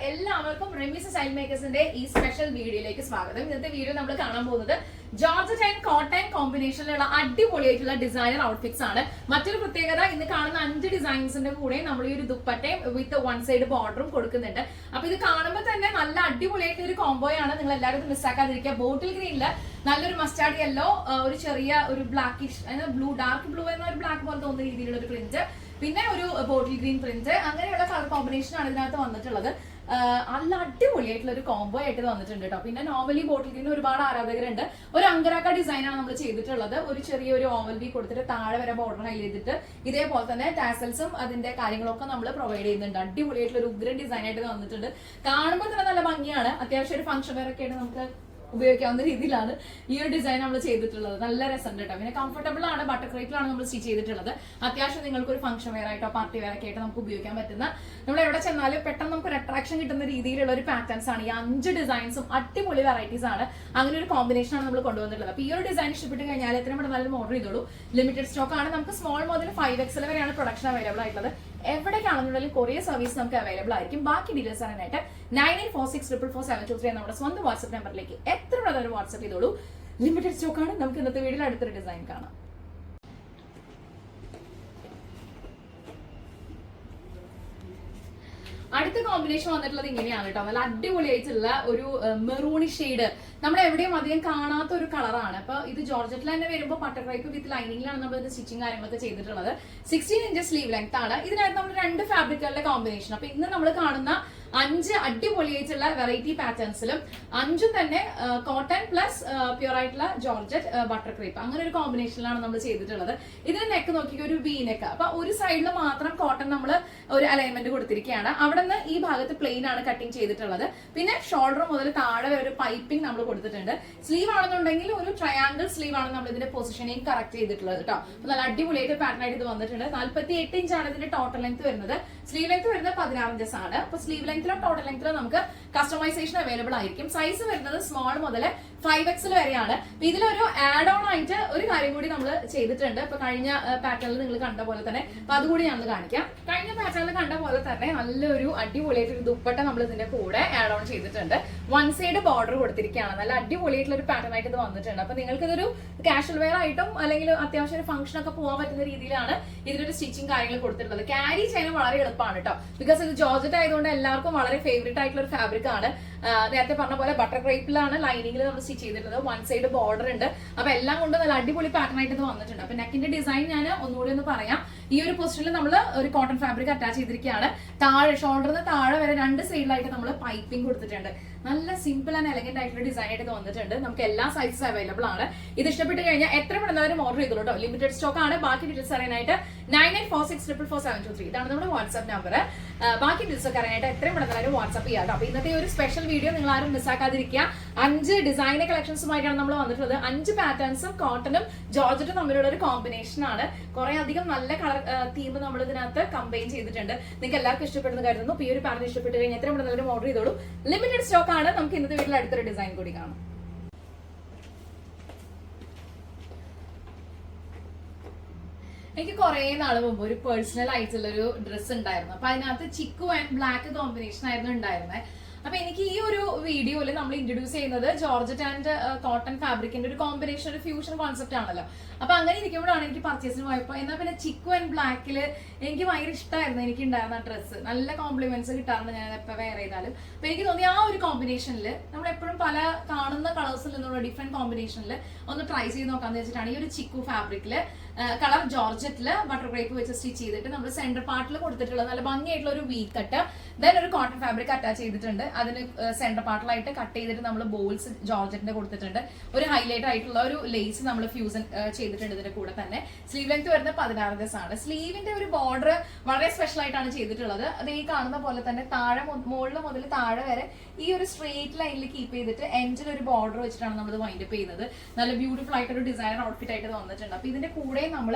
എല്ലാവർക്കും റെമീസ് സ്റ്റൈൽ മേക്കേഴ്സിന്റെ ഈ സ്പെഷ്യൽ വീഡിയോയിലേക്ക് സ്വാഗതം. ഇന്നത്തെ വീഡിയോ നമ്മൾ കാണാൻ പോകുന്നത് ജോർജറ്റ് ആൻഡ് കോട്ടൺ കോമ്പിനേഷനിലുള്ള അടിപൊളിയായിട്ടുള്ള ഡിസൈനർ ഔട്ട്ഫിറ്റ്സ് ആണ്. മറ്റൊരു പ്രത്യേകത, ഇന്ന് കാണുന്ന 5 ഡിസൈൻസിന്റെ കൂടെ നമ്മൾ ഈ ഒരു ദുപ്പട്ടയും വിത്ത് വൺ സൈഡ് ബോർഡറും കൊടുക്കുന്നുണ്ട്. അപ്പൊ ഇത് കാണുമ്പോൾ തന്നെ നല്ല അടിപൊളിയായിട്ട് ഒരു കോംബോയാണ്. നിങ്ങൾ എല്ലാവരും മിസ്സാക്കാതിരിക്കുക. ബോട്ടിൽ ഗ്രീനില് നല്ലൊരു മസ്റ്റാർഡ് യെല്ലോ, ഒരു ചെറിയ ഒരു ബ്ലാക്കിഷ് ബ്ലൂ, ഡാർക്ക് ബ്ലൂ എന്ന ഒരു ബ്ലാക്ക് പോലെ തോന്നുന്ന രീതിയിലുള്ള ഒരു പ്രിന്റ്, പിന്നെ ഒരു ബോട്ടിൽ ഗ്രീൻ പ്രിന്റ്, അങ്ങനെയുള്ള കളർ കോമ്പിനേഷൻ ആണ് ഇതിനകത്ത് വന്നിട്ടുള്ളത്. നല്ല അടിപൊളിയായിട്ടുള്ള ഒരു കോംബോ ആയിട്ട് വന്നിട്ടുണ്ട് കേട്ടോ. പിന്നെ നോർമലി ബോട്ടിൽ ഗ്രീൻ ഒരുപാട് ആരാധകരുണ്ട്. ഒരു അങ്കരാക്ക ഡിസൈൻ ആണ് നമ്മൾ ചെയ്തിട്ടുള്ളത്. ഒരു ചെറിയൊരു ഓവൽ ബി കൊടുത്തിട്ട് താഴെ വരെ ബോർഡർ ഹൈൽ ചെയ്തിട്ട് ഇതേപോലെ തന്നെ ടാസൽസും അതിന്റെ കാര്യങ്ങളൊക്കെ നമ്മൾ പ്രൊവൈഡ് ചെയ്യുന്നുണ്ട്. അടിപൊളിയായിട്ടുള്ള ഒരു ഉഗ്രൻ ഡിസൈൻ ആയിട്ട് വന്നിട്ടുണ്ട്. കാണുമ്പോൾ തന്നെ നല്ല ഭംഗിയാണ്. അത്യാവശ്യം ഒരു ഫംഗ്ഷൻ വെയർ ഒക്കെ ആയിട്ട് നമുക്ക് ഉപയോഗിക്കാവുന്ന രീതിയിലാണ് ഈ ഒരു ഡിസൈൻ നമ്മൾ ചെയ്തിട്ടുള്ളത്. നല്ല രസമുണ്ട് കേട്ടോ. പിന്നെ കംഫർട്ടബിൾ ആണ്. ബട്ടർ ക്രേപ്പിലാണ് നമ്മൾ സ്റ്റിച്ച് ചെയ്തിട്ടുള്ളത്. അത്യാവശ്യം നിങ്ങൾക്ക് ഒരു ഫംഗ്ഷൻ വെയർ ആയിട്ടോ പാർട്ടി വെയർ ഒക്കെ ആയിട്ട് നമുക്ക് ഉപയോഗിക്കാൻ പറ്റുന്ന, നമ്മൾ എവിടെ ചെന്നാലും പെട്ടെന്ന് നമുക്ക് ഒരു അട്രാക്ഷൻ കിട്ടുന്ന രീതിയിലുള്ള ഒരു പാറ്റേൺസ് ആണ്. ഈ 5 ഡിസൈൻസും അടിപൊളി വെറൈറ്റീസ് ആണ്. അങ്ങനെ ഒരു കോമ്പിനേഷൻ ആണ് നമ്മൾ കൊണ്ടുവന്നിട്ടുള്ളത്. അപ്പൊ ഈ ഒരു ഡിസൈൻ ഇഷ്ടപ്പെട്ട് കഴിഞ്ഞാൽ എത്രയും പെട്ടെന്ന് നല്ല ഓർഡർ ചെയ്തോളൂ. ലിമിറ്റഡ് സ്റ്റോക്ക് ആണ്. നമുക്ക് സ്മോൾ മുതൽ 5XL വരെയാണ് പ്രൊഡക്ഷൻ അവൈലബിൾ ആയിട്ടുള്ളത്. എവിടേക്കാണെന്നുണ്ടെങ്കിലും കൊറിയർ സർവീസ് നമുക്ക് അവൈലബിൾ ആയിരിക്കും. ബാക്കി ഡീറ്റെയിൽസ് അറിയാനായിട്ട് 9846444723 നമ്മുടെ സ്വന്തം വാട്സ്ആപ്പ് നമ്പറിലേക്ക് എത്ര ഒരു വാട്സ്ആപ്പ് ചെയ്തോളൂ. ലിമിറ്റഡ് സ്റ്റോക്ക് ആണ്. നമുക്ക് ഇന്നത്തെ വീഡിയോയിൽ അടുത്തൊരു ഡിസൈൻ കാണാം. അടുത്ത കോമ്പിനേഷൻ വന്നിട്ടുള്ളത് ഇങ്ങനെയാണ് കേട്ടോ. നല്ല അടിപൊളിയായിട്ടുള്ള ഒരു മെറൂണി ഷെയ്ഡ്, നമ്മൾ എവിടെയും അധികം കാണാത്ത ഒരു കളറാണ്. അപ്പൊ ഇത് ജോർജറ്റിൽ തന്നെ വരുമ്പോൾ ബട്ടർ ക്രൈപ്പ് വിത്ത് ലൈനിങ്ങിലാണ് നമ്മൾ ഇത് സ്റ്റിച്ചിങ് കാര്യങ്ങളൊക്കെ ചെയ്തിട്ടുള്ളത്. 16 ഇഞ്ചസ് സ്ലീവ് ലെങ്ത് ആണ്. ഇതിനകത്ത് നമ്മൾ 2 ഫാബ്രിക്കുകളുടെ കോമ്പിനേഷൻ. അപ്പൊ ഇന്ന് നമ്മൾ കാണുന്ന 5 അടിപൊളിയായിട്ടുള്ള വെറൈറ്റി പാറ്റേൺസിലും 5 തന്നെ കോട്ടൺ പ്ലസ് പ്യൂർ ആയിട്ടുള്ള ജോർജറ്റ് ബട്ടർ ക്രേപ്പ്, അങ്ങനെ ഒരു കോമ്പിനേഷനിലാണ് നമ്മൾ ചെയ്തിട്ടുള്ളത്. ഇതിന് നെക്ക് നോക്കി ഒരു വി നെക്ക്. അപ്പൊ ഒരു സൈഡിൽ മാത്രം കോട്ടൺ നമ്മൾ ഒരു അലൈൻമെന്റ് കൊടുത്തിരിക്കുകയാണ്. അവിടെ നിന്ന് ഈ ഭാഗത്ത് പ്ലെയിൻ ആണ് കട്ടിങ് ചെയ്തിട്ടുള്ളത്. പിന്നെ ഷോൾഡർ മുതൽ താഴെ ഒരു പൈപ്പിംഗ് നമ്മൾ കൊടുത്തിട്ടുണ്ട്. സ്ലീവ് ആണെന്നുണ്ടെങ്കിൽ ഒരു ട്രയാങ്കിൾ സ്ലീവ് ആണ് നമ്മൾ ഇതിന്റെ പൊസിഷനിങ് കറക്റ്റ് ചെയ്തിട്ടുള്ളത് കേട്ടോ. അപ്പൊ നല്ല അടിപൊളിയായിട്ട് പാറ്റേൺ ആയിട്ട് ഇത് വന്നിട്ടുണ്ട്. 48 ഇഞ്ചാണ് ഇതിന്റെ ടോട്ടൽ ലെങ്ത് വരുന്നത്. സ്ലീവ് ലെങ്ത് വരുന്നത് 16 ഇഞ്ചസ് ആണ്. അപ്പൊ സ്ലീവ് ലെങ്ത്തിലോ ടോട്ടൽ ലെങ്ത്തിലോ നമുക്ക് കസ്റ്റമൈസേഷൻ അവൈലബിൾ ആയിരിക്കും. സൈസ് വരുന്നത് സ്മോൾ മുതൽ 5XL വരെയാണ്. ഇതിലൊരു ആഡ് ഓൺ ആയിട്ട് ഒരു കാര്യം കൂടി നമ്മൾ ചെയ്തിട്ടുണ്ട്. ഇപ്പൊ കഴിഞ്ഞ പാറ്റേണിൽ നിങ്ങൾ കണ്ട പോലെ തന്നെ, അപ്പൊ അതുകൂടി ഞാൻ കാണിക്കാം. കഴിഞ്ഞ പാറ്റേണിൽ കണ്ട പോലെ തന്നെ നല്ലൊരു അടിപൊളിയായിട്ട് ഒരു ദുപ്പട്ട നമ്മൾ ഇതിന്റെ കൂടെ ആഡ് ഓൺ ചെയ്തിട്ടുണ്ട്. വൺ സൈഡ് ബോർഡർ കൊടുത്തിരിക്കുകയാണ്. നല്ല അടിപൊളിയായിട്ടുള്ള ഒരു പാറ്റേൺ ആയിട്ട് ഇത് വന്നിട്ടുണ്ട്. അപ്പൊ നിങ്ങൾക്ക് ഇതൊരു കാഷ്വൽ വെയർ ആയിട്ടും അല്ലെങ്കിൽ അത്യാവശ്യം ഒരു ഫംഗ്ഷൻ ഒക്കെ പോകാൻ പറ്റുന്ന രീതിയിലാണ് ഇതിലൊരു സ്റ്റിച്ചിങ് കാര്യങ്ങൾ കൊടുത്തിട്ടുള്ളത്. ക്യാരി ചെയ്യാൻ വളരെ എളുപ്പമാണ് കേട്ടോ. ബിക്കോസ് ഇത് ജോർജറ്റ് ആയതുകൊണ്ട് എല്ലാവർക്കും വളരെ ഫേവറേറ്റ് ആയിട്ടുള്ള ഒരു ഫാബ്രിക് ആണ്. നേരത്തെ പറഞ്ഞ പോലെ ബട്ടർ ക്രേപ്പിലാണ് ലൈനിങ്ങിൽ നമ്മൾ സ്റ്റിച്ച് ചെയ്തിട്ടുള്ളത്. വൺ സൈഡ് ബോർഡർ ഉണ്ട്. അപ്പൊ എല്ലാം കൊണ്ട് നല്ല അടിപൊളി പാറ്റേൺ ആയിട്ട് ഇത് വന്നിട്ടുണ്ട്. അപ്പൊ നെക്കിന്റെ ഡിസൈൻ ഞാൻ ഒന്നുകൂടി ഒന്ന് പറയാം. ഈ ഒരു പൊസിഷനിൽ നമ്മൾ ഒരു കോട്ടൺ ഫാബ്രിക് അറ്റാച്ച് ചെയ്തിരിക്കുകയാണ്. താഴെ ഷോൾഡറിന് താഴെ വരെ 2 സൈഡിലായിട്ട് നമ്മൾ പൈപ്പിംഗ് കൊടുത്തിട്ടുണ്ട്. നല്ല സിമ്പിൾ ആൻഡ് എലഗന്റ് ആയിട്ടുള്ള ഡിസൈൻ ആയിട്ട് വന്നിട്ടുണ്ട്. നമുക്ക് എല്ലാ സൈസസ് അവൈലബിൾ ആണ്. ഇത് ഇഷ്ടപ്പെട്ട് കഴിഞ്ഞാൽ എത്ര പെട്ടെന്ന് ഓർഡർ ചെയ്തോളൂ കേട്ടോ. ലിമിറ്റഡ് സ്റ്റോക്ക് ആണ്. ബാക്കി ഡീറ്റെയിൽസ് അറിയാനായിട്ട് 9846444723 ഇതാണ് നമ്മുടെ വാട്സ്ആപ്പ് നമ്പർ. ബാക്കി ഡീറ്റെയിൽസ് ഒക്കെ അറിയാനായിട്ട് എത്രയും പെട്ടെന്ന് വാട്സ്ആപ്പ് ചെയ്യാം. അപ്പൊ ഇന്നത്തെ ഒരു സ്പെഷ്യൽ വീഡിയോ നിങ്ങൾ ആരും മിസ്സാക്കാതിരിക്കുക. 5 ഡിസൈനർ കളക്ഷൻസുമായിട്ടാണ് നമ്മൾ വന്നിട്ടുള്ളത്. 5 പാറ്റേൺസും കോട്ടണും ജോർജറ്റും തമ്മിലുള്ള ഒരു കോമ്പിനേഷൻ ആണ്. കുറെ അധികം നല്ല കളർ തീം നമ്മൾ ഇതിനകത്ത് കമ്പൈൻ ചെയ്തിട്ടുണ്ട്. നിങ്ങൾക്ക് എല്ലാവർക്കും ഇഷ്ടപ്പെടുന്ന കരുതുന്നു. ഈ ഒരു പാറ്റേൺ ഇഷ്ടപ്പെട്ട് കഴിഞ്ഞാൽ എത്രയും പെട്ടെന്ന് ഓർഡർ ചെയ്തോളൂ. ലിമിറ്റഡ് സ്റ്റോക്ക് ആണ്. നമുക്ക് ഇന്നത്തെ വീട്ടിൽ അടുത്തൊരു ഡിസൈൻ കൂടി കാണാം. എനിക്ക് കുറെ നാള് മുമ്പ് ഒരു പേഴ്സണൽ ആയിട്ടുള്ള ഒരു ഡ്രസ്സ് ഉണ്ടായിരുന്നു. അപ്പൊ അതിനകത്ത് ചിക്കു ആൻഡ് ബ്ലാക്ക് കോമ്പിനേഷൻ ആയിരുന്നു ഉണ്ടായിരുന്നത്. അപ്പൊ എനിക്ക് ഈ ഒരു വീഡിയോയിൽ നമ്മൾ ഇൻട്രൊഡ്യൂസ് ചെയ്യുന്നത് ജോർജറ്റ് ആൻഡ് കോട്ടൺ ഫാബ്രിക്കിന്റെ ഒരു കോമ്പിനേഷൻ, ഒരു ഫ്യൂഷൻ കോൺസെപ്റ്റ് ആണല്ലോ. അപ്പൊ അങ്ങനെ ഇരിക്കുമ്പോഴാണ് എനിക്ക് പർച്ചേസിന് പോയപ്പോ എന്നാൽ പിന്നെ ചിക്കു ആൻഡ് ബ്ലാക്കില് എനിക്ക് ഭയങ്കര ഇഷ്ടമായിരുന്നു. എനിക്ക് ഉണ്ടായിരുന്ന ഡ്രസ്സ് നല്ല കോംപ്ലിമെന്റ്സ് കിട്ടാറുണ്ട് ഞാൻ എപ്പോൾ വെയർ ചെയ്താലും. അപ്പൊ എനിക്ക് തോന്നി ആ ഒരു കോമ്പിനേഷനിൽ നമ്മൾ എപ്പോഴും പല കാണുന്ന കളേഴ്സിൽ നിന്നുള്ള ഡിഫറെന്റ് കോമ്പിനേഷനിൽ ഒന്ന് ട്രൈ ചെയ്ത് നോക്കാന്ന് വെച്ചിട്ടാണ് ഈ ഒരു ചിക്കു ഫാബ്രിക്കില് കളർ ജോർജറ്റില് ബട്ടർ ക്രേപ്പ് വെച്ച് സ്റ്റിച്ച് ചെയ്തിട്ട് നമ്മൾ സെന്റർ പാർട്ടിൽ കൊടുത്തിട്ടുള്ളത് നല്ല ഭംഗിയായിട്ടുള്ള ഒരു വി കട്ട്, ദെൻ ഒരു കോട്ടൺ ഫാബ്രിക് അറ്റാച്ച് ചെയ്തിട്ടുണ്ട്. അതിന് സെന്റർ പാർട്ടിലായിട്ട് കട്ട് ചെയ്തിട്ട് നമ്മൾ ബോൾസ് ജോർജറ്റിന്റെ കൊടുത്തിട്ടുണ്ട്. ഒരു ഹൈലൈറ്റ് ആയിട്ടുള്ള ഒരു ലേസ് നമ്മൾ ഫ്യൂസൺ ചെയ്തിട്ടുണ്ട് ഇതിന്റെ കൂടെ തന്നെ. സ്ലീവ് ലെങ്ത് വരുന്നത് 16 ഇഞ്ചസ് ആണ്. സ്ലീവിന്റെ ഒരു ബോർഡർ വളരെ സ്പെഷ്യൽ ആയിട്ടാണ് ചെയ്തിട്ടുള്ളത്. അത് ഈ കാണുന്ന പോലെ തന്നെ താഴെ മുകളിൽ മുതൽ താഴെ വരെ ഈ ഒരു സ്ട്രേറ്റ് ലൈനിൽ കീപ്പ് ചെയ്തിട്ട് എൻഡിൽ ഒരു ബോർഡർ വെച്ചിട്ടാണ് നമ്മൾ വൈൻഡപ്പ് ചെയ്യുന്നത്. നല്ല ബ്യൂട്ടിഫുൾ ആയിട്ടൊരു ഡിസൈനർ ഔട്ട്ഫിറ്റ് ആയിട്ട് വന്നിട്ടുണ്ട്. അപ്പൊ ഇതിന്റെ കൂടെ നമ്മൾ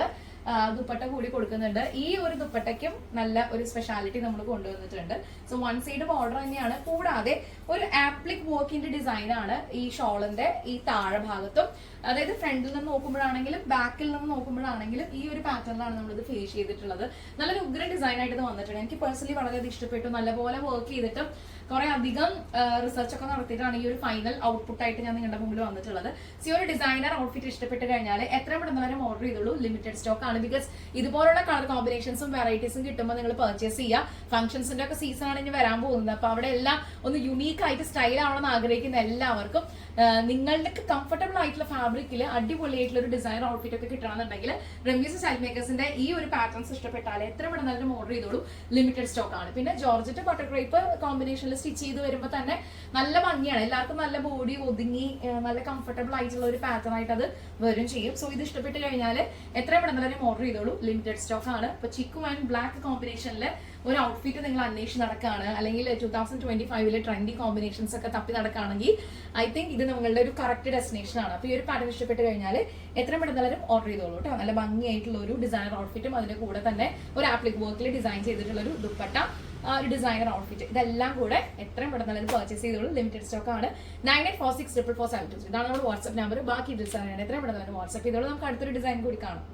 ദുപ്പട്ട കൂടി കൊടുക്കുന്നുണ്ട്. ഈ ഒരു ദുപ്പട്ടയ്ക്കും നല്ല ഒരു സ്പെഷ്യാലിറ്റി നമ്മൾ കൊണ്ടുവന്നിട്ടുണ്ട്. സോ വൺ സൈഡ് ബോർഡർ തന്നെയാണ്. കൂടാതെ ഒരു ആപ്ലിക് വർക്കിന്റെ ഡിസൈൻ ആണ് ഈ ഷോളിന്റെ ഈ താഴെ ഭാഗത്തും. അതായത് ഫ്രണ്ടിൽ നിന്ന് നോക്കുമ്പോഴാണെങ്കിലും ബാക്കിൽ നിന്ന് നോക്കുമ്പോഴാണെങ്കിലും ഈ ഒരു പാറ്റേണിലാണ് നമ്മളിത് ഫേസ് ചെയ്തിട്ടുള്ളത്. നല്ലൊരു ഉഗ്ര ഡിസൈൻ ആയിട്ട് ഇത് വന്നിട്ടുണ്ട്. എനിക്ക് പേഴ്സണലി വളരെയധികം ഇഷ്ടപ്പെട്ടു. നല്ലപോലെ വർക്ക് ചെയ്തിട്ടും കുറെ അധികം റിസർച്ച് ഒക്കെ നടത്തിയിട്ടാണ് ഈ ഒരു ഫൈനൽ ഔട്ട്പുട്ട് ആയിട്ട് ഞാൻ നിങ്ങളുടെ മുമ്പിൽ വന്നിട്ടുള്ളത്. സോ ഈ ഒരു ഡിസൈനർ ഔട്ട്ഫിറ്റ് ഇഷ്ടപ്പെട്ട് കഴിഞ്ഞാൽ എത്ര പെട്ടെന്ന് ഓർഡർ ചെയ്തോളൂ. ലിമിറ്റഡ് സ്റ്റോക്ക് ആണ്. ബിക്കോസ് ഇതുപോലുള്ള കളർ കോമ്പിനേഷൻസും വെറൈറ്റീസും കിട്ടുമ്പോൾ നിങ്ങൾ പർച്ചേസ് ചെയ്യുക. ഫംഗ്ഷൻസിന്റെ ഒക്കെ സീസൺ ആണ് ഇനി വരാൻ പോകുന്നത്. അപ്പൊ അവിടെ എല്ലാം ഒന്ന് യുണീക്ക് ആയിട്ട് സ്റ്റൈൽ ആവണമെന്ന് ആഗ്രഹിക്കുന്ന എല്ലാവർക്കും നിങ്ങളുടെ കംഫർട്ടബിൾ ആയിട്ടുള്ള ഫാബ്രിക്കിൽ അടിപൊളിയായിട്ടുള്ള ഒരു ഡിസൈനർ ഔട്ട്ഫിറ്റ് ഒക്കെ കിട്ടണമെന്നുണ്ടെങ്കിൽ റംബീസ് സ്റ്റൈൽ മേക്കേഴ്സിന്റെ ഈ ഒരു പാറ്റേൺസ് ഇഷ്ടപ്പെട്ടാൽ എത്ര പെട്ടെന്ന് ഓർഡർ ചെയ്തോളൂ. ലിമിറ്റഡ് സ്റ്റോക്ക് ആണ്. പിന്നെ ജോർജറ്റ് ബട്ടർ ക്രേപ്പ് കോമ്പിനേഷനിൽ സ്റ്റിച്ച് ചെയ്ത് വരുമ്പോൾ തന്നെ നല്ല ഭംഗിയാണ്. എല്ലാവർക്കും നല്ല ബോഡി ഒതുങ്ങി നല്ല കംഫർട്ടബിൾ ആയിട്ടുള്ള ഒരു പാറ്റേൺ ആയിട്ട് അത് വരും ചെയ്യും. സോ ഇത് ഇഷ്ടപ്പെട്ട് കഴിഞ്ഞാൽ എത്ര പെട്ടെന്ന് ഓർഡർ ചെയ്തോളൂ. ലിമിറ്റഡ് സ്റ്റോക്ക് ആണ്. ഇപ്പൊ ചിക്കു ആൻഡ് ബ്ലാക്ക് കോമ്പിനേഷനിൽ ഒരു ഔട്ട്ഫിറ്റ് നിങ്ങൾ അന്വേഷിച്ച് നടക്കുകയാണ്, അല്ലെങ്കിൽ 2025 ട്രെൻഡി കോമ്പിനേഷൻസ് ഒക്കെ തപ്പി നടക്കുകയാണെങ്കിൽ ഐ തിങ്ക് ഇത് നിങ്ങളുടെ ഒരു കറക്റ്റ് ഡെസ്റ്റിനേഷൻ ആണ്. അപ്പൊ ഈ ഒരു പാറ്റേൺ ഇഷ്ടപ്പെട്ട് കഴിഞ്ഞാൽ എത്ര പെട്ടെന്ന് ഓർഡർ ചെയ്തോളൂ കേട്ടോ. നല്ല ഭംഗിയായിട്ടുള്ള ഒരു ഡിസൈനർ ഔട്ട്ഫിറ്റും അതിന്റെ കൂടെ തന്നെ ഒരു ആപ്ലിക് വർക്കിൽ ഡിസൈൻ ചെയ്തിട്ടുള്ള ഒരു ദുപ്പട്ട, ഒരു ഡിസൈനർ ഔട്ട്ഫിറ്റ്, ഇതെല്ലാം കൂടെ എത്രയും പെട്ടെന്ന് പർച്ചേസ് ചെയ്തോളൂ. ലിമിറ്റഡ് സ്റ്റോക്ക് ആണ്. 98464472 ഇതാണ് നമ്മുടെ വാട്സ്ആപ്പ് നമ്പർ. ബാക്കി ഡിസൈൻ എത്രയും പെട്ടെന്ന് വാട്സ്ആപ്പ് ചെയ്തോളൂ. നമുക്ക് അടുത്തൊരു ഡിസൈൻ കൂടി കാണാം.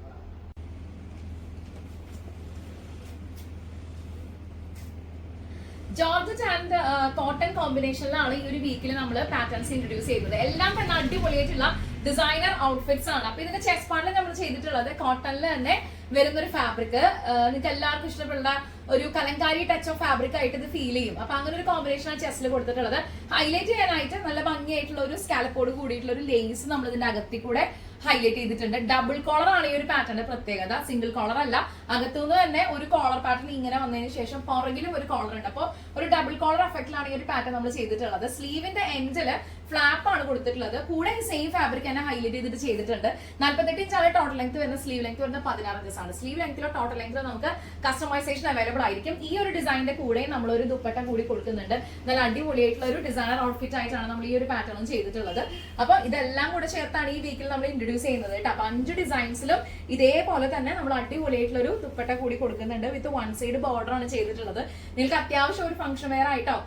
ജോർജറ്റ് ആൻഡ് കോട്ടൺ കോമ്പിനേഷനിലാണ് ഈ ഒരു വീക്കിൽ നമ്മൾ പാറ്റേൺസ് ഇൻട്രൊഡ്യൂസ് ചെയ്യുന്നത്. എല്ലാം തന്നെ അടിപൊളിയായിട്ടുള്ള ഡിസൈനർ ഔട്ട്ഫിറ്റ്സ് ആണ്. അപ്പൊ ഇതിന്റെ ചെസ്റ്റ് പാർട്ടിൽ നമ്മൾ ചെയ്തിട്ടുള്ളത് കോട്ടണിൽ തന്നെ വരുന്നൊരു ഫാബ്രിക്. നിങ്ങൾക്ക് എല്ലാവർക്കും ഇഷ്ടപ്പെടുന്ന ഒരു കലങ്കാരി ടച്ച് ഓഫ് ഫാബ്രിക് ആയിട്ട് ഇത് ഫീൽ ചെയ്യും. അപ്പൊ അങ്ങനെ ഒരു കോമ്പിനേഷൻ ആണ് ചെസ്റ്റിൽ കൊടുത്തിട്ടുള്ളത്. ഹൈലൈറ്റ് ചെയ്യാനായിട്ട് നല്ല ഭംഗിയായിട്ടുള്ള ഒരു സ്കാലപ്പോട് കൂടിയിട്ടുള്ള ഒരു ലേസ് നമ്മൾ ഇതിന്റെ അകത്തിൽ കൂടെ ഹൈലൈറ്റ് ചെയ്തിട്ടുണ്ട്. ഡബിൾ കോളർ ആണ് ഈ ഒരു പാറ്റേണിന്റെ പ്രത്യേകത. സിംഗിൾ കോളർ അല്ല. അകത്തുനിന്ന് തന്നെ ഒരു കോളർ പാറ്റേൺ ഇങ്ങനെ വന്നതിന് ശേഷം പുറകിലും ഒരു കോളർ ഉണ്ട്. അപ്പോൾ ഒരു ഡബിൾ കോളർ എഫക്റ്റിലാണ് ഈ ഒരു പാറ്റേൺ നമ്മൾ ചെയ്തിട്ടുള്ളത്. സ്ലീവിന്റെ എൻഡില് ഫ്ലാപ്പ് ആണ് കൊടുത്തിട്ടുള്ളത്. കൂടെ സെയിം ഫാബ്രിക് തന്നെ ഹൈലൈറ്റ് ചെയ്തിട്ട് ചെയ്തിട്ടുണ്ട്. 48 ഇഞ്ചാണ് ടോട്ടൽ ലെങ്ത് വരുന്നത്. സ്ലീവ് ലെങ്ത് വരുന്നത് 16 ഇഞ്ചസ് ആണ്. സ്ലീവ് ലെങ്ത്തിലോ ടോട്ടൽ ലെങ്ത്തിലോ നമുക്ക് കസ്റ്റമൈസേഷൻ അവൈലബിൾ ആയിരിക്കും. ഈ ഒരു ഡിസൈനിന്റെ കൂടെ നമ്മൾ ഒരു ദുപ്പട്ട കൂടി കൊടുക്കുന്നുണ്ട്. നല്ല അടിപൊളിയായിട്ടുള്ള ഒരു ഡിസൈനർ ഔട്ട്ഫിറ്റ് ആയിട്ടാണ് നമ്മൾ ഈ ഒരു പാറ്റേൺ ചെയ്തിട്ടുള്ളത്. അപ്പൊ ഇതെല്ലാം കൂടെ ചേർത്താണ് ഈ വീക്കിൽ നമ്മൾ ഇൻട്രൊഡ്യൂസ് ചെയ്യുന്നത് കേട്ടോ. അപ്പൊ 5 ഡിസൈൻസിലും ഇതേപോലെ തന്നെ നമ്മൾ അടിപൊളിയായിട്ടുള്ള ഒരു ദുപ്പട്ട കൂടി കൊടുക്കുന്നുണ്ട്. വിത്ത് വൺ സൈഡ് ബോർഡർ ആണ് ചെയ്തിട്ടുള്ളത്. നിങ്ങൾക്ക് അത്യാവശ്യം ഒരു ഫംഗ്ഷൻ വെയർ ആയിട്ടോ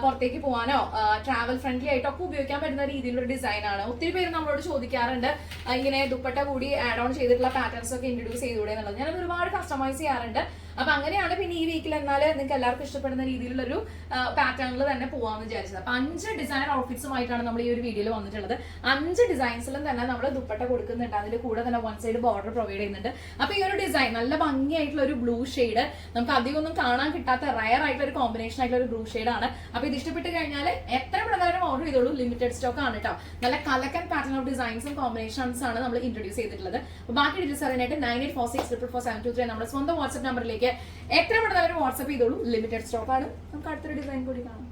പുറത്തേക്ക് പോകാനോ ട്രാവൽ ഫ്രണ്ട്ലി ആയിട്ടോ ഒക്കെ ഉപയോഗിക്കാൻ പറ്റുന്ന രീതിയിലുള്ള ഡിസൈൻ ആണ്. ഒത്തിരി പേര് നമ്മളോട് ചോദിക്കാറുണ്ട് ഇങ്ങനെ ദുപ്പട്ട കൂടി ആഡ് ഓൺ ചെയ്തിട്ടുള്ള പാറ്റേൺസ് ഒക്കെ ഇൻട്രൊഡ്യൂസ് ചെയ്തുകൂടെ എന്നുള്ളത്. ഞാനത് ഒരുപാട് കസ്റ്റമൈസ് ചെയ്യാറുണ്ട്. അപ്പൊ അങ്ങനെയാണ് പിന്നെ ഈ വീക്കിൽ എന്നാൽ നിങ്ങൾക്ക് എല്ലാവർക്കും ഇഷ്ടപ്പെടുന്ന രീതിയിലുള്ള ഒരു പാറ്റേണിൽ തന്നെ പോവാന്ന് വിചാരിച്ചത്. അപ്പൊ 5 ഡിസൈനർ ഔട്ട്ഫിറ്റ്സുമായിട്ടാണ് നമ്മൾ ഈ ഒരു വീഡിയോയിൽ വന്നിട്ടുള്ളത്. 5 ഡിസൈൻസിലും തന്നെ നമ്മൾ ദുപ്പട്ട കൊടുക്കുന്നുണ്ട്. അതിന്റെ കൂടെ തന്നെ വൺ സൈഡ് ബോർഡർ പ്രൊവൈഡ് ചെയ്യുന്നുണ്ട്. അപ്പൊ ഈ ഒരു ഡിസൈൻ നല്ല ഭംഗിയായിട്ടുള്ള ഒരു ബ്ലൂ ഷെയ്ഡ്, നമുക്ക് അധികം ഒന്നും കാണാൻ കിട്ടാത്ത റയർ ആയിട്ടുള്ള ഒരു കോമ്പിനേഷൻ ആയിട്ടുള്ള ഒരു ബ്ലൂ ഷെയ്ഡ് ആണ്. അപ്പൊ ഇത് ഇഷ്ടപ്പെട്ട് കഴിഞ്ഞാൽ എത്ര പ്രകാരം ഓർഡർ ചെയ്തോളൂ. ലിമിറ്റഡ് സ്റ്റോക്ക് ആണ് കേട്ടോ. നല്ല കലക്കൻ പാറ്റേൺ ഓഫ് ഡിസൈൻസും കോമ്പിനേഷൻസ് ആണ് നമ്മൾ ഇൻട്രൊഡ്യൂസ് ചെയ്തിട്ടുള്ളത്. അപ്പൊ ബാക്കി ഡീറ്റെയിൽസ് അറിയാനായിട്ട് 9846444723 നമ്മുടെ സ്വന്തം വാട്സ്ആപ്പ് നമ്പറിലേക്ക് എത്ര പെട്ടെന്ന് വാട്സ്ആപ്പ് ചെയ്തോളൂ. ലിമിറ്റഡ് സ്റ്റോക്ക് ആണ്. നമുക്ക് അടുത്തൊരു ഡിസൈൻ കൂടി കാണാം.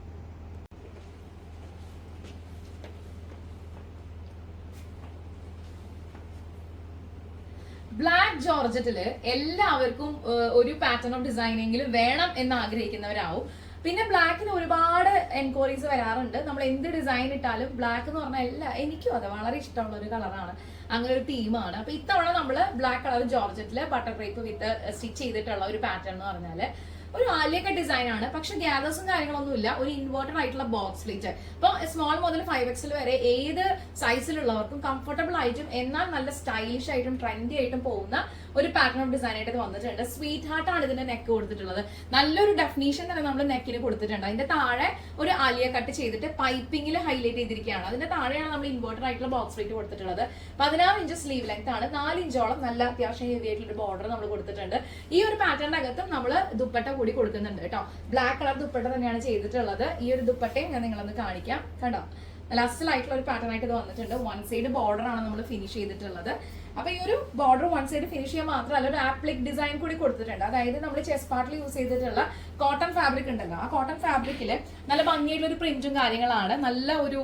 ബ്ലാക്ക് ജോർജറ്റില് എല്ലാവർക്കും ഒരു പാറ്റേൺ ഓഫ് ഡിസൈനെങ്കിലും വേണം എന്ന് ആഗ്രഹിക്കുന്നവരാവും. പിന്നെ ബ്ലാക്കിന് ഒരുപാട് എൻക്വയറീസ് വരാറുണ്ട്. നമ്മൾ എന്ത് ഡിസൈൻ ഇട്ടാലും ബ്ലാക്ക് എന്ന് പറഞ്ഞാൽ എനിക്കും അതെ വളരെ ഇഷ്ടമുള്ള ഒരു കളറാണ്. അങ്ങനെ ഒരു തീമാണ്. അപ്പൊ ഇത്തവണ നമ്മള് ബ്ലാക്ക് കളർ ജോർജറ്റില് ബട്ടർ ക്രേപ്പ് വിത്ത് സ്റ്റിച്ച് ചെയ്തിട്ടുള്ള ഒരു പാറ്റേൺ എന്ന് പറഞ്ഞാല് ഒരു ആലിയൊക്കെ ഡിസൈൻ ആണ്. പക്ഷെ ഗ്യാദേഴ്സും കാര്യങ്ങളൊന്നും ഇല്ല. ഒരു ഇൻവേർട്ടഡ് ആയിട്ടുള്ള ബോക്സ് പ്ലേറ്റ്. ഇപ്പൊ സ്മോൾ മുതൽ 5XL വരെ ഏത് സൈസിലുള്ളവർക്കും കംഫർട്ടബിൾ ആയിട്ടും എന്നാൽ നല്ല സ്റ്റൈലിഷ് ആയിട്ടും ട്രെൻഡി ആയിട്ടും പോകുന്ന ഒരു പാറ്റേൺ ഓഫ് ഡിസൈൻ ആയിട്ട് വന്നിട്ടുണ്ട്. സ്വീറ്റ് ഹാർട്ട് ആണ് ഇതിന്റെ നെക്ക് കൊടുത്തിട്ടുള്ളത്. നല്ലൊരു ഡെഫിനേഷൻ തന്നെ നമ്മൾ നെക്കിന് കൊടുത്തിട്ടുണ്ട്. അതിന്റെ താഴെ ഒരു ആലിയ കട്ട് ചെയ്തിട്ട് പൈപ്പിംഗിൽ ഹൈലൈറ്റ് ചെയ്തിരിക്കുകയാണ്. അതിന്റെ താഴെയാണ് നമ്മൾ ഇൻവേർട്ടഡ് ആയിട്ടുള്ള ബോക്സ് പ്ലേറ്റ് കൊടുത്തിട്ടുള്ളത്. 16 ഇഞ്ച് സ്ലീവ് ലെങ്ത് ആണ്. 4 ഇഞ്ചോളം നല്ല അത്യാവശ്യം ഹെവി ആയിട്ടുള്ള ഒരു ബോർഡർ നമ്മൾ കൊടുത്തിട്ടുണ്ട്. ഈ ഒരു പാറ്റേണിന്റെ അകത്തും നമ്മൾ ദുപ്പട്ട കൂടി കൊടുക്കുന്നുണ്ട് കേട്ടോ. ബ്ലാക്ക് കളർ ദുപ്പട്ട തന്നെയാണ് ചെയ്തിട്ടുള്ളത്. ഈ ഒരു ദുപ്പട്ടയും ഞാൻ നിങ്ങളൊന്ന് കാണിക്കാം. കണ്ടോ, ലാസ്റ്റിൽ ആയിട്ടുള്ള ഒരു പാറ്റേൺ ആയിട്ട് ഇത് വന്നിട്ടുണ്ട്. വൺ സൈഡ് ബോർഡർ ആണ് നമ്മൾ ഫിനിഷ് ചെയ്തിട്ടുള്ളത്. അപ്പൊ ഈ ഒരു ബോർഡർ വൺ സൈഡ് ഫിനിഷ് ചെയ്യാൻ മാത്രമല്ല ഒരു ആപ്ലിക് ഡിസൈൻ കൂടി കൊടുത്തിട്ടുണ്ട്. അതായത് നമ്മൾ ചെസ്റ്റ് പാർട്ടിൽ യൂസ് ചെയ്തിട്ടുള്ള കോട്ടൺ ഫാബ്രിക് ഉണ്ടല്ലോ, ആ കോട്ടൺ ഫാബ്രിക്കില് നല്ല ഭംഗിയായിട്ടുള്ള ഒരു പ്രിന്റും കാര്യങ്ങളാണ്. നല്ല ഒരു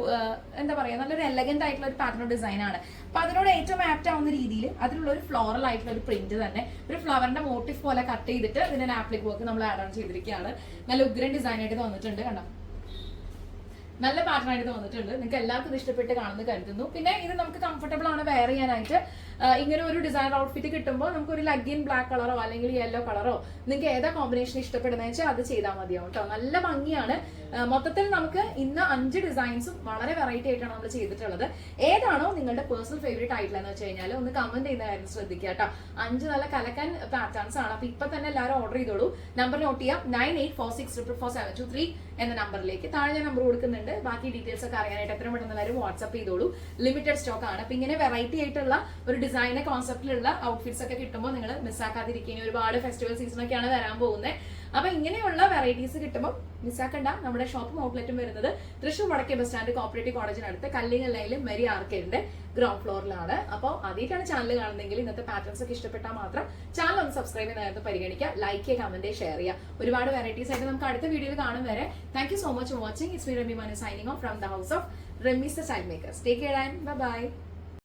എന്താ പറയാ, നല്ലൊരു എലഗന്റ് ആയിട്ടുള്ള ഒരു പാറ്റേൺ ഡിസൈൻ ആണ്. അപ്പൊ അതിനോട് ഏറ്റവും ആപ്റ്റ് ആവുന്ന രീതിയിൽ അതിലുള്ള ഒരു ഫ്ലോറൽ ആയിട്ടുള്ള ഒരു പ്രിന്റ് തന്നെ ഒരു ഫ്ലവറിന്റെ മോട്ടീഫ് പോലെ കട്ട് ചെയ്തിട്ട് ഇതിന്റെ ആപ്ലിക് വർക്ക് നമ്മൾ ആഡ് ഓൺ ചെയ്തിരിക്കുകയാണ്. നല്ല ഉഗ്രൻ ഡിസൈൻ ആയിട്ട് വന്നിട്ടുണ്ട്. കണ്ടോ, നല്ല പാറ്റേൺ ആയിട്ട് തോന്നിയിട്ടുണ്ട്. നിങ്ങൾക്ക് എല്ലാവർക്കും ഇത് ഇഷ്ടപ്പെട്ട് കാണുന്നത് കരുതുന്നു. പിന്നെ ഇത് നമുക്ക് കംഫർട്ടബിൾ ആണ് വെയർ ചെയ്യാനായിട്ട്. ഇങ്ങനെ ഒരു ഡിസൈനർ ഔട്ട്ഫിറ്റ് കിട്ടുമ്പോൾ നമുക്ക് ഒരു ലഗിൻ ബ്ലാക്ക് കളറോ അല്ലെങ്കിൽ യെല്ലോ കളറോ നിങ്ങൾക്ക് ഏതാ കോമ്പിനേഷൻ ഇഷ്ടപ്പെടുന്നത് വെച്ചാൽ അത് ചെയ്താൽ മതിയാവും കേട്ടോ. നല്ല ഭംഗിയാണ്. മൊത്തത്തിൽ നമുക്ക് ഇന്ന് 5 ഡിസൈൻസും വളരെ വെറൈറ്റി ആയിട്ടാണ് നമ്മൾ ചെയ്തിട്ടുള്ളത്. ഏതാണോ നിങ്ങളുടെ പേഴ്സണൽ ഫേവറേറ്റ് ആയിട്ടുള്ളതെന്ന് വെച്ച് കഴിഞ്ഞാൽ ഒന്ന് കമന്റ് ചെയ്യുന്ന കാര്യം ശ്രദ്ധിക്കുക കേട്ടോ. 5 നല്ല കലക്കൻ പാറ്റേൺസ് ആണ്. അപ്പൊ ഇപ്പൊ തന്നെ എല്ലാവരും ഓർഡർ ചെയ്തോളൂ. നമ്പർ നോട്ട് ചെയ്യാം, 9846444723 എന്ന നമ്പറിലേക്ക്. താഴെ ഞാൻ നമ്പർ കൊടുക്കുന്നുണ്ട്. ബാക്കി ഡീറ്റെയിൽസ് ഒക്കെ അറിയാനായിട്ട് എത്രയും പെട്ടെന്ന് എല്ലാവരും വാട്സ്ആപ്പ് ചെയ്തോളൂ. ലിമിറ്റഡ് സ്റ്റോക്ക് ആണ്. അപ്പൊ ഇങ്ങനെ വെറൈറ്റി ആയിട്ടുള്ള ഒരു ഡിസൈൻ കോൺസെപ്റ്റിലുള്ള ഔട്ട്ഫിറ്റ്സ് ഒക്കെ കിട്ടുമ്പോൾ നിങ്ങൾ മിസ്സാക്കാതിരിക്കുക. ഒരുപാട് ഫെസ്റ്റിവൽ സീസൺ ഒക്കെയാണ് വരാൻ പോകുന്നത്. അപ്പൊ ഇങ്ങനെയുള്ള വെറൈറ്റീസ് കിട്ടുമ്പോൾ മിസ്സാക്കണ്ട. നമ്മുടെ ഷോപ്പും ഔട്ട്ലെറ്റും വരുന്നത് തൃശ്ശൂർ വടക്കേ ബസ് സ്റ്റാൻഡ് കോപ്പറേറ്റീവ് കോളേജിനടുത്ത് കല്ലിങ്ങല്ലയിലും മെരി ആർക്കേഡിന്റെ ഗ്രൗണ്ട് ഫ്ലോറിലാണ്. അപ്പോൾ ആദ്യമായിട്ടാണ് ചാനൽ കാണുന്നതെങ്കിൽ ഇന്നത്തെ പാറ്റേൺസ് ഒക്കെ ഇഷ്ടപ്പെട്ടാൽ മാത്രം ചാനൽ ഒന്ന് സബ്സ്ക്രൈബ് ചെയ്യുന്നതായിട്ട് പരിഗണിക്കുക. ലൈക്ക് ചെയ്യുക, കമന്റ്, ഷെയർ ചെയ്യുക. ഒരുപാട് വെറൈറ്റീസ് ആയിട്ട് നമുക്ക് അടുത്ത വീഡിയോയിൽ കാണും വരെ. Thank you so much for watching. It's me Rami Manu signing off from the house of Ramees the style makers. Take care and by.